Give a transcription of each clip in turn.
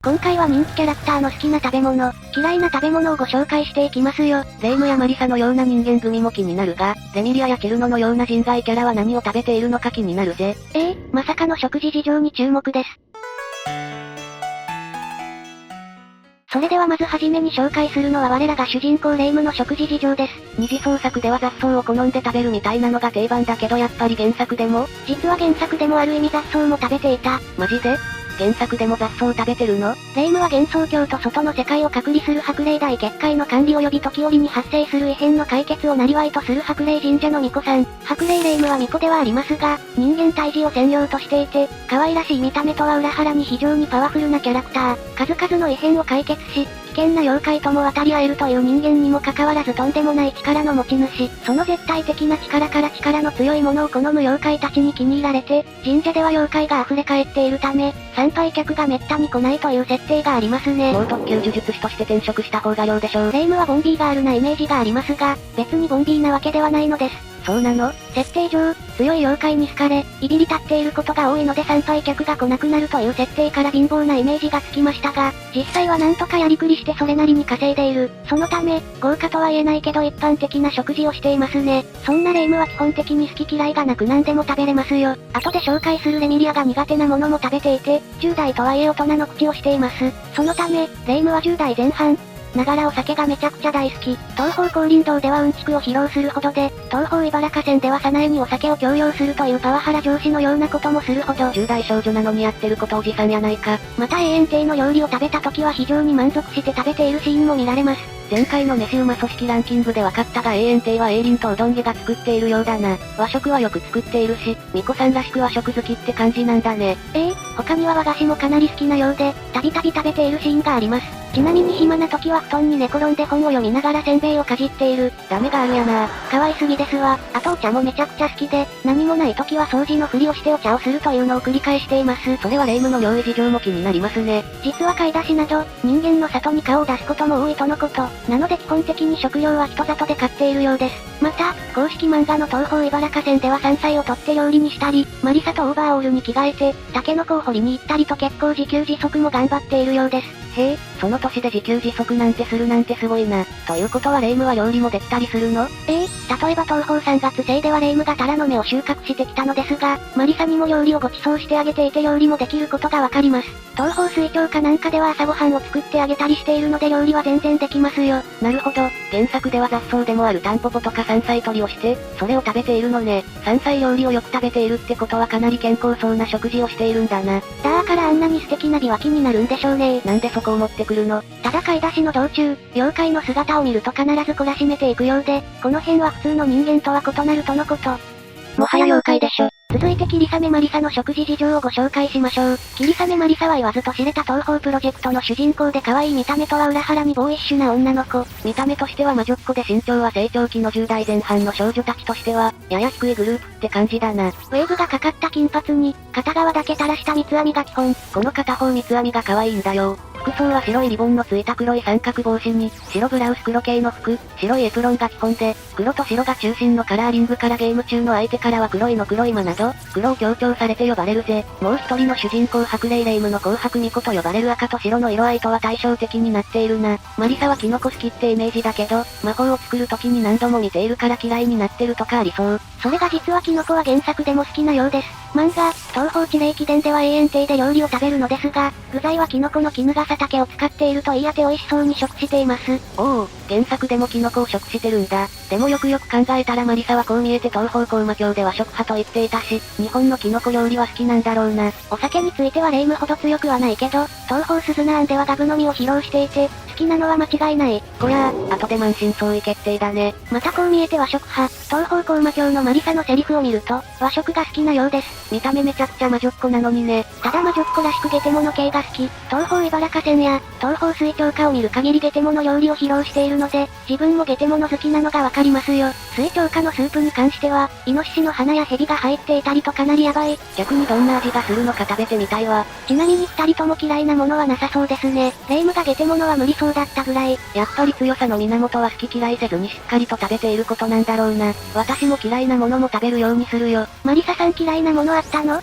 今回は人気キャラクターの好きな食べ物、嫌いな食べ物をご紹介していきますよ。レイムやマリサのような人間組も気になるが、レミリアやチェルノのような人材キャラは何を食べているのか気になるぜ。まさかの食事事情に注目です。それではまずはじめに紹介するのは我らが主人公レイムの食事事情です。二次創作では雑草を好んで食べるみたいなのが定番だけどやっぱり原作でも実は原作でもある意味雑草も食べていた。マジで？原作でも雑草食べてるの？レイムは幻想郷と外の世界を隔離する白霊大結界の管理及び時折に発生する異変の解決を生業とする白霊神社の巫女さん。白霊レイムは巫女ではありますが、人間退治を専業としていて、可愛らしい見た目とは裏腹に非常にパワフルなキャラクター。数々の異変を解決し、危険な妖怪とも渡り合えるという人間にもかかわらずとんでもない力の持ち主。その絶対的な力から力の強いものを好む妖怪たちに気に入られて、神社では妖怪が溢れ返っているため、参拝客がめったに来ないという設定がありますね。もう特級呪術師として転職した方が良でしょう。レイムはボンビーガールなイメージがありますが、別にボンビーなわけではないのです。そうなの？設定上、強い妖怪に好かれ、いびり立っていることが多いので参拝客が来なくなるという設定から貧乏なイメージがつきましたが、実際はなんとかやりくりしてそれなりに稼いでいる。そのため、豪華とは言えないけど一般的な食事をしていますね。そんなレイムは基本的に好き嫌いがなく何でも食べれますよ。後で紹介するレミリアが苦手なものも食べていて、10代とはいえ大人の口をしています。そのため、レイムは10代前半。ながらお酒がめちゃくちゃ大好き。東方降臨道ではうんちくを披露するほどで、東方茨河線では早苗にお酒を強要するというパワハラ上司のようなこともするほど。10代少女なのにやってることおじさんやないか。また永遠亭の料理を食べた時は非常に満足して食べているシーンも見られます。前回の飯うま組織ランキングで分かったが永遠亭はエイリンとうどん家が作っているようだな。和食はよく作っているし、巫女さんらしく和食好きって感じなんだね。他には和菓子もかなり好きなようで、たびたび食べているシーンがあります。ちなみに暇な時は布団に寝転んで本を読みながらせんべいをかじっている。ダメがあるやな。可愛すぎですわ。あとお茶もめちゃくちゃ好きで、何もない時は掃除のふりをしてお茶をするというのを繰り返しています。それはレイムの料理事情も気になりますね。実は買い出しなど、人間の里に顔を出すことも多いとのこと。なので基本的に食料は人里で買っているようです。また、公式漫画の東方茨河線では山菜を取って料理にしたり、マリサとオーバーオールに着替えて、タケノコを掘りに行ったりと結構自給自足も頑張っているようです。へえ、その年で自給自足なんてするなんてすごいな。ということはレイムは料理もできたりするの？例えば東方3月生ではレイムがタラの芽を収穫してきたのですが、マリサにも料理をご馳走してあげていて料理もできることがわかります。東方水郷かなんかでは朝ごはんを作ってあげたりしているので料理は全然できますよ。なるほど、原作では雑草でもあるタンポポとか山菜採りをして、それを食べているのね。山菜料理をよく食べているってことはかなり健康そうな食事をしているんだな。だからあんなに素敵な美は気になるんでしょうね。なんでそこを持ってくるの？ただ買い出しの道中、妖怪の姿を見ると必ず懲らしめていくようで、この辺は普通の人間とは異なるとのこと。もはや妖怪でしょ。続いて霧雨マリサの食事事情をご紹介しましょう。霧雨マリサは言わずと知れた東方プロジェクトの主人公で可愛い見た目とは裏腹にボーイッシュな女の子。見た目としては魔女っ子で身長は成長期の10代前半の少女たちとしては、やや低いグループって感じだな。ウェーブがかかった金髪に、片側だけ垂らした三つ編みが基本。この片方三つ編みが可愛いんだよ。服装は白いリボンのついた黒い三角帽子に、白ブラウス黒系の服、白いエプロンが基本で、黒と白が中心のカラーリングからゲーム中の相手からは黒いの黒い間など、黒を強調されて呼ばれるぜ。もう一人の主人公白霊レイムの紅白巫女と呼ばれる赤と白の色合いとは対照的になっているな。マリサはキノコ好きってイメージだけど、魔法を作る時に何度も見ているから嫌いになってるとかありそう。それが実はキノコは原作でも好きなようです。漫画、東方地霊記伝では永遠亭で料理を食べるのですが、具材はキノコの絹笠竹を使っていると言い当て美味しそうに食しています。おお、原作でもキノコを食してるんだ。でもよくよく考えたらマリサはこう見えて東方高魔教では食派と言っていたし、日本のキノコ料理は好きなんだろうな。お酒についてはレイムほど強くはないけど、東方スズナーンではガブ飲みを披露していて、好きなのは間違いない。こりゃあ、後で満身創痍決定だね。またこう見えて和食派、東方高魔教のマリサのセリフを見ると、和食が好きなようです。見た目めちゃくちゃ魔女っ子なのにね。ただ魔女っ子らしくゲテモノ系が好き。東方茨河線や、東方水郷花を見る限りゲテモノ料理を披露しているので、自分もゲテモノ好きなのがわかりますよ。水郷花のスープに関しては、イノシシの鼻やヘビが入っていたりとかなりヤバい。逆にどんな味がするのか食べてみたいわ。ちなみに二人とも嫌いなものはなさそうですね。レイムがゲテモノは無理そうだったぐらい。やっぱり強さの源は好き嫌いせずにしっかりと食べていることなんだろうな。私も嫌いなものも食べるようにするよ。マリサさん嫌いなものあったの？あ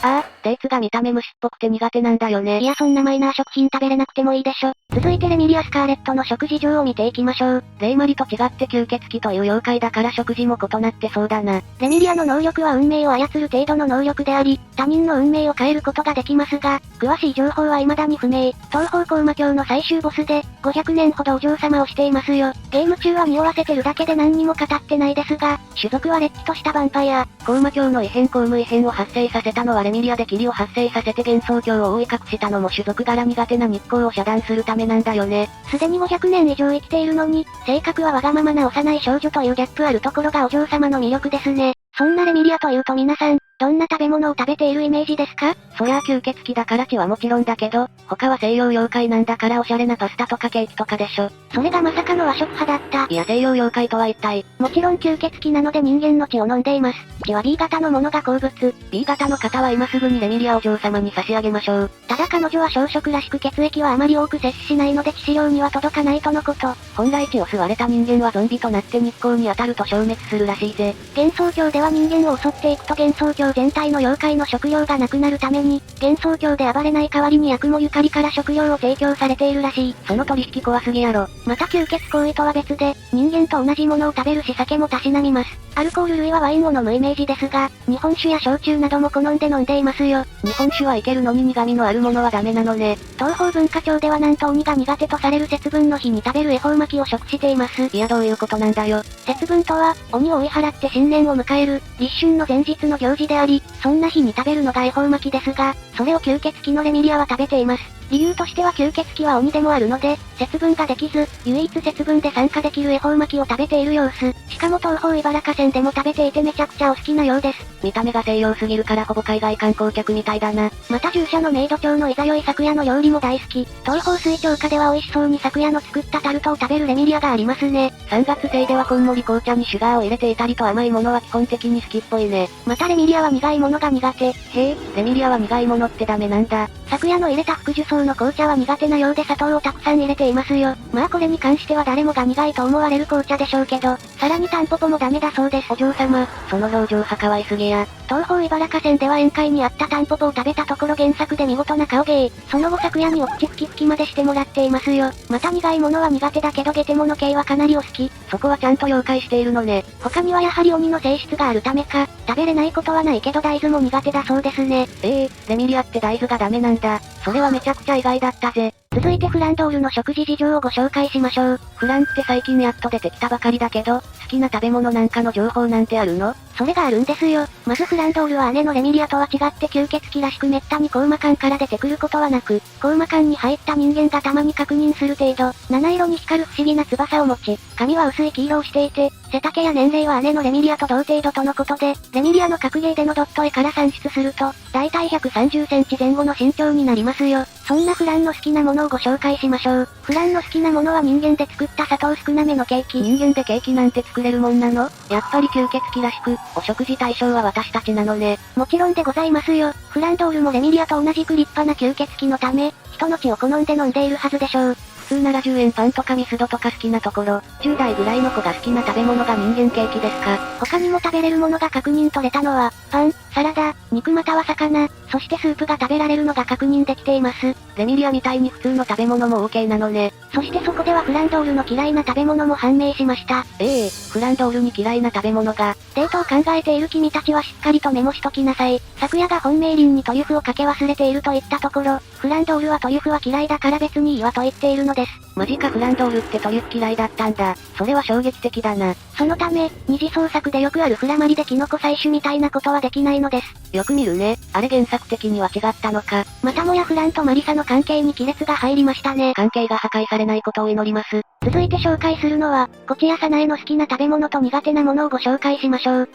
あ、デーツが見た目虫っぽくて苦手なんだよね。いやそんなマイナー食品食べれなくてもいいでしょ。続いてレミリア・スカーレットの食事情を見ていきましょう。レイマリと違って吸血鬼という妖怪だから食事も異なってそうだな。レミリアの能力は運命を操る程度の能力であり、他人の運命を変えることができますが、詳しい情報は未だに不明。東方高魔教の最終ボスで、500年ほどお嬢様をしていますよ。ゲーム中は匂わせてるだけで何にも語ってないですが、種族はれっきとしたヴァンパイア。高魔教の異変公務異変を発生させたのはレミリアで霧を発生させて幻想郷を覆い隠したのも種族柄苦手な日光を遮断するためなんだよね。すでに500年以上生きているのに、性格はわがままな幼い少女というギャップあるところがお嬢様の魅力ですね。そんなレミリアというと皆さん、どんな食べ物を食べているイメージですか？そりゃあ吸血鬼だから血はもちろんだけど、他は西洋妖怪なんだからおしゃれなパスタとかケーキとかでしょ。それがまさかの和食派だった。いや西洋妖怪とは一体。もちろん吸血鬼なので人間の血を飲んでいます。血は B 型のものが好物。B 型の方は今すぐにレミリアお嬢様に差し上げましょう。ただ彼女は小食らしく血液はあまり多く摂取しないので致死量には届かないとのこと。本来血を吸われた人間はゾンビとなって日光に当たると消滅するらしいぜ。幻想郷では人間を襲っていくと幻想郷全体の妖怪の食料がなくなるために、幻想郷で暴れない代わりに悪もゆかりから食料を提供されているらしい。その取引怖すぎやろ。また吸血行為とは別で、人間と同じものを食べるし酒もたしなみます。アルコール類はワインを飲むイメージですが、日本酒や焼酎なども好んで飲んでいますよ。日本酒はいけるのに苦味のあるものはダメなのね。東方文化庁ではなんと鬼が苦手とされる節分の日に食べる恵方巻きを食しています。いやどういうことなんだよ。節分とは、鬼を追い払って新年を迎える、立春の前日の行事であり、そんな日に食べるのが恵方巻きですが、それを吸血鬼のレミリアは食べています。理由としては吸血鬼は鬼でもあるので、節分ができず、唯一節分で参加できる恵方巻きを食べている様子。しかも東方茨城線でも食べていてめちゃくちゃお好きなようです。見た目が西洋すぎるからほぼ海外観光客みたいだな。また従者のメイド長のいざよい昨夜の料理も大好き。東方水郷下では美味しそうに昨夜の作ったタルトを食べるレミリアがありますね。3月生ではこんもり紅茶にシュガーを入れていたりと甘いものは基本的に好きっぽいね。またレミリアは苦いものが苦手。へえ、レミリアは苦いものってダメなんだ。昨夜の入れた福寿草の紅茶は苦手なようで砂糖をたくさん入れていますよ。まあこれに関しては誰もが苦いと思われる紅茶でしょうけど、さらにタンポポもダメだそうです。お嬢様、その表情は可愛すぎや。東方茨城線では宴会にあったタンポポを食べたところ原作で見事な顔芸。その後昨夜にお口吹きまでしてもらっていますよ。また苦いものは苦手だけどゲテモノ系はかなりお好き。そこはちゃんと了解しているのね。他にはやはり鬼の性質があるためか、食べれないことはないけど大豆も苦手だそうですね。レミリアって大豆がダメなんだ。それはめちゃくちゃ意外だったぜ。続いてフランドールの食事事情をご紹介しましょう。フランって最近やっと出てきたばかりだけど、好きな食べ物なんかの情報なんてあるの？それがあるんですよ。まずフランドールは姉のレミリアとは違って吸血鬼らしく滅多にコウマ館から出てくることはなく、コウマ館に入った人間がたまに確認する程度、七色に光る不思議な翼を持ち、髪は薄い黄色をしていて、背丈や年齢は姉のレミリアと同程度とのことで、レミリアの格ゲーでのドット絵から算出すると、だいたい130センチ前後の身長になりますよ。そんなフランの好きなものをご紹介しましょう。フランの好きなものは人間で作った砂糖少なめのケーキ。人間でケーキなんて作れるもんなの？やっぱり吸血鬼らしく、お食事対象は私たちなのね。もちろんでございますよ。フランドールもレミリアと同じく立派な吸血鬼のため、人の血を好んで飲んでいるはずでしょう。普通なら10円パンとかミスドとか好きなところ、10代ぐらいの子が好きな食べ物が人間ケーキですか？他にも食べれるものが確認取れたのは、パン、サラダ、肉または魚、そしてスープが食べられるのが確認できています。レミリアみたいに普通の食べ物も OK なのね。そしてそこではフランドールの嫌いな食べ物も判明しました。フランドールに嫌いな食べ物が。デートを考えている君たちはしっかりとメモしときなさい。昨夜が本命輪にトリュフをかけ忘れていると言ったところ、フランドールはトリュフは嫌いだから別にいいわと言っているのです。マジかフランドールってトリュフ嫌いだったんだ。それは衝撃的だな。そのため、二次創作でよくあるフラマリでキノコ採取みたいなことはできないのです。よく見るね。あれ原作的には違ったのか。またもやフランとマリサの関係に亀裂が入りましたね。関係が破壊されないことを祈ります。続いて紹介するのは、コチやサナエの好きな食べ物と苦手なものをご紹介しましょう。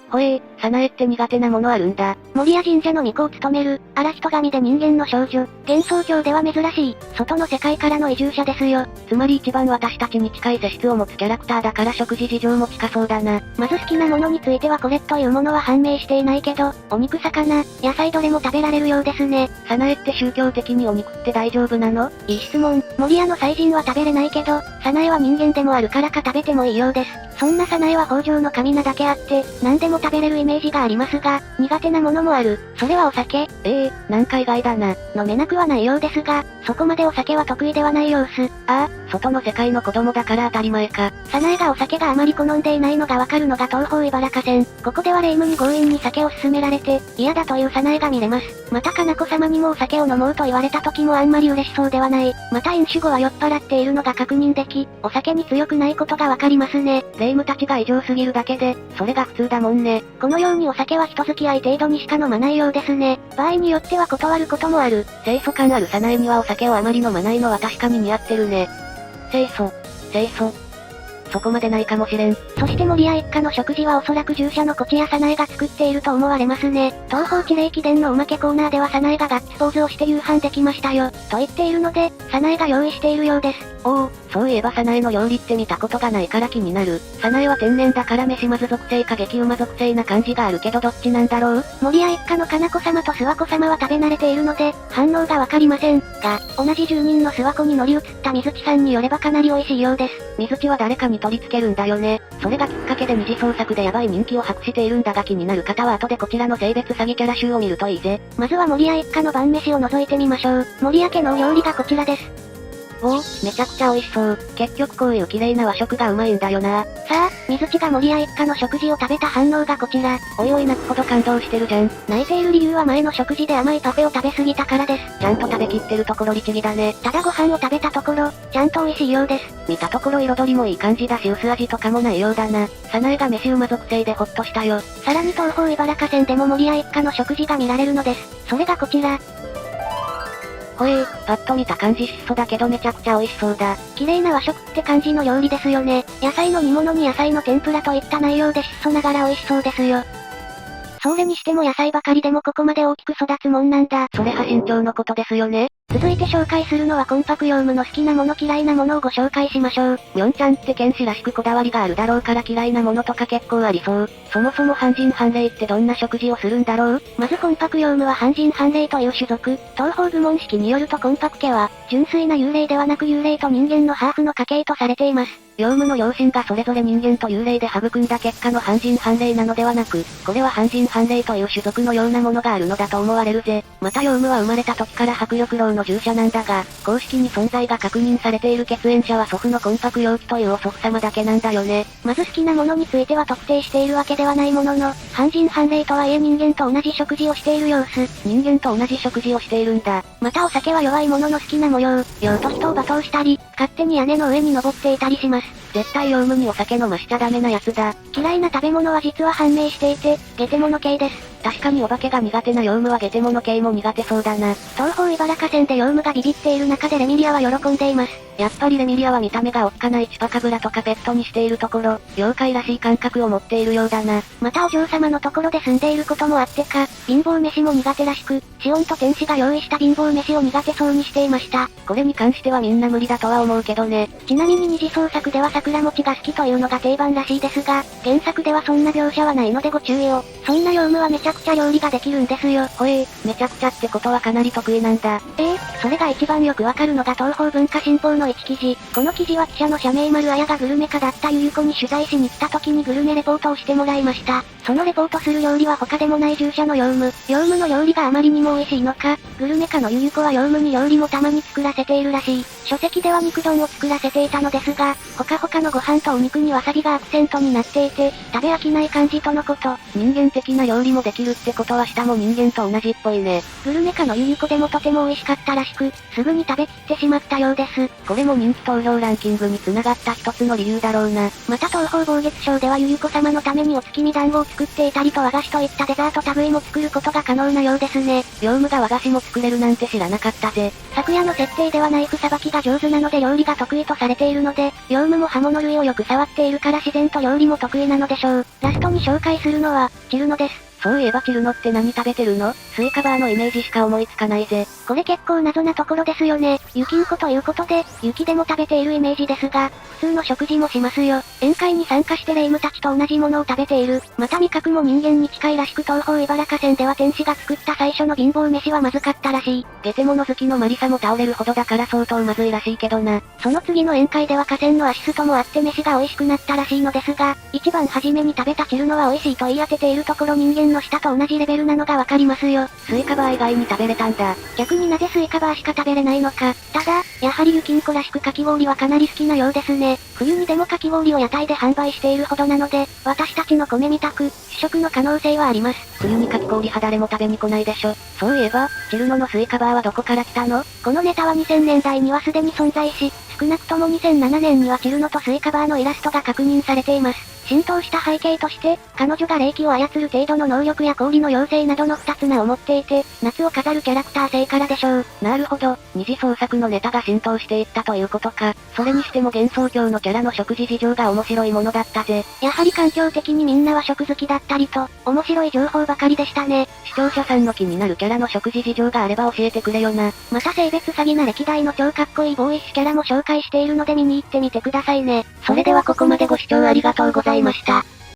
サナエって苦手なものあるんだ。守谷神社の巫女を務める、荒人神で人間の少女。幻想郷では珍しい、外の世界からの移住者ですよ。つまり一番私たちに近い性質を持つキャラクターだから食事事情も近そうだな。まず好きなものについてはこれというものは判明していないけど、お肉魚、野菜どれも食べられるようですね。サナエって宗教的にお肉って大丈夫なの？いい質問。守谷の祭人は食べれないけど、サナエは人間でもあるからか食べてもいいようです。そんな早苗は豊穣の神なだけあって、何でも食べれるイメージがありますが、苦手なものもある。それはお酒。なんか意外だな。飲めなくはないようですが、そこまでお酒は得意ではない様子。ああ、外の世界の子供だから当たり前か。早苗がお酒があまり好んでいないのがわかるのが東方茨河線。ここでは霊夢に強引に酒を勧められて、嫌だという早苗が見れます。またかな子様にもお酒を飲もうと言われた時もあんまり嬉しそうではない。また飲酒後は酔っ払っているのが確認でき、お酒に強くないことがわかりますね。霊夢たちが異常すぎるだけで、それが普通だもんね。このようにお酒は人付き合い程度にしか飲まないようですね。場合によっては断ることもある。清楚感ある早苗にはお酒をあまり飲まないのは確かに似合ってるね。清楚。そこまでないかもしれん。そして森屋一家の食事はおそらく従者のこちや早苗が作っていると思われますね。東方地霊記伝のおまけコーナーでは早苗がガッツポーズをして夕飯できましたよ、と言っているので、早苗が用意しているようです。そういえば早苗の料理って見たことがないから気になる。早苗は天然だから飯まず属性か激うま属性な感じがあるけどどっちなんだろう。森屋一家のかな子様と諏訪子様は食べ慣れているので、反応がわかりません。が、同じ住人の諏訪子に乗り移った水地さんによればかなり美味しいようです。水地は誰かに取り付けるんだよね。それがきっかけで二次創作でヤバい人気を博しているんだが気になる方は後でこちらの性別詐欺キャラ集を見るといいぜ。まずは森屋一家の晩飯を覗いてみましょう。森屋家のお料理がこちらです。めちゃくちゃ美味しそう。結局こういう綺麗な和食がうまいんだよな。さあ、水地が森屋一家の食事を食べた反応がこちら。おいおい泣くほど感動してるじゃん。泣いている理由は前の食事で甘いパフェを食べ過ぎたからです。ちゃんと食べきってるところ律儀だね。ただご飯を食べたところ、ちゃんと美味しいようです。見たところ彩りもいい感じだし薄味とかもないようだな。早苗が飯うま属性でほっとしたよ。さらに東方茨河線でも森屋一家の食事が見られるのです。それがこちら。パッと見た感じ質素だけどめちゃくちゃ美味しそうだ。綺麗な和食って感じの料理ですよね。野菜の煮物に野菜の天ぷらといった内容で質素ながら美味しそうですよ。それにしても野菜ばかりでもここまで大きく育つもんなんだ。それは身長のことですよね。続いて紹介するのは魂魄ヨウムの好きなもの嫌いなものをご紹介しましょう。みょんちゃんって剣士らしくこだわりがあるだろうから嫌いなものとか結構ありそう。そもそも半人半霊ってどんな食事をするんだろう。まず魂魄ヨウムは半人半霊という種族。東方部門式によると魂魄家は、純粋な幽霊ではなく幽霊と人間のハーフの家系とされています。ヨウムの両親がそれぞれ人間と幽霊で育んだ結果の半人半霊なのではなく、これは半人半霊という種族のようなものがあるのだと思われるぜ。またヨウムは生まれた時から迫力老の従者なんだが、公式に存在が確認されている血縁者は祖父の魂魄陽気というお祖父様だけなんだよね。まず好きなものについては特定しているわけではないものの、半人半霊とはいえ人間と同じ食事をしている様子。人間と同じ食事をしているんだ。またお酒は弱いものの好きな模様。酔うと人を罵倒したり、勝手に屋根の上に登っていたりします。絶対ヨウムにお酒飲ましちゃダメなやつだ。嫌いな食べ物は実は判明していて、ゲテモノ系です。確かにお化けが苦手なヨウムはゲテモノ系も苦手そうだな。東方茨河線でヨウムがビビっている中でレミリアは喜んでいます。やっぱりレミリアは見た目がおっかないチパカブラとかペットにしているところ、妖怪らしい感覚を持っているようだな。またお嬢様のところで住んでいることもあってか、貧乏飯も苦手らしく、シオンと天使が用意した貧乏飯を苦手そうにしていました。これに関してはみんな無理だとは思うけどね。ちなみに二次創作では桜餅が好きというのが定番らしいですが、原作ではそんな描写はないのでご注意を。そんなヨウムはめちゃくちゃ料理ができるんですよ。めちゃくちゃってことはかなり得意なんだ。それが一番よくわかるのが東方文化新報の一記事。この記事は記者の社名丸綾がグルメ家だったゆゆ子に取材しに来た時にグルメレポートをしてもらいました。そのレポートする料理は他でもない従者のヨウム。ヨウムの料理があまりにも美味しいのか、グルメ家のゆゆ子はヨウムに料理もたまに作らせているらしい。書籍では肉丼を作らせていたのですが、ほかほかのご飯とお肉にわさびがアクセントになっていて、食べ飽きない感じとのこと。人間的な料理もできるってことは舌も人間と同じっぽいね。グルメ家のゆゆ子でもとても美味しかったらしく、すぐに食べきってしまったようです。これも人気投票ランキングに繋がった一つの理由だろうな。また東方暴月賞ではゆゆ子様のためにお月見団子を作っていたりと和菓子といったデザート類も作ることが可能なようですね。ヨウムが和菓子も作れるなんて知らなかったぜ。昨夜の設定ではナイフさばきが上手なので料理が得意とされているので、ヨウムも刃物類をよく触っているから自然と料理も得意なのでしょう。ラストに紹介するのは、チルノです。そういえばチルノって何食べてるの？スイカバーのイメージしか思いつかないぜ。これ結構謎なところですよね。雪んこということで、雪でも食べているイメージですが、普通の食事もしますよ。宴会に参加して霊夢たちと同じものを食べている。また味覚も人間に近いらしく東方茨河線では天使が作った最初の貧乏飯はまずかったらしい。ゲテモノ好きのマリサも倒れるほどだから相当まずいらしいけどな。その次の宴会では河川のアシストもあって飯が美味しくなったらしいのですが、一番初めに食べたチルノは美味しいと言い当てているところ人間の舌と同じレベルなのがわかりますよ。スイカバー以外に食べれたんだ。逆になぜスイカバーしか食べれないのか。ただ、やはりゆきんこらしくかき氷はかなり好きなようですね。冬にでもかき氷を屋台で販売しているほどなので、私たちの米みたく、試食の可能性はあります。冬にかき氷派誰も食べに来ないでしょ。そういえば、チルノのスイカバーはどこから来たの？このネタは2000年代にはすでに存在し、少なくとも2007年にはチルノとスイカバーのイラストが確認されています。浸透した背景として、彼女が霊気を操る程度の能力や氷の妖精などの二つ名を持っていて、夏を飾るキャラクター性からでしょう。なるほど、二次創作のネタが浸透していったということか。それにしても幻想郷のキャラの食事事情が面白いものだったぜ。やはり環境的にみんなは食好きだったりと、面白い情報ばかりでしたね。視聴者さんの気になるキャラの食事事情があれば教えてくれよな。また性別詐欺な歴代の超かっこいいボーイッシュキャラも紹介しているので見に行ってみてくださいね。それではここまでご視聴ありがとうございました。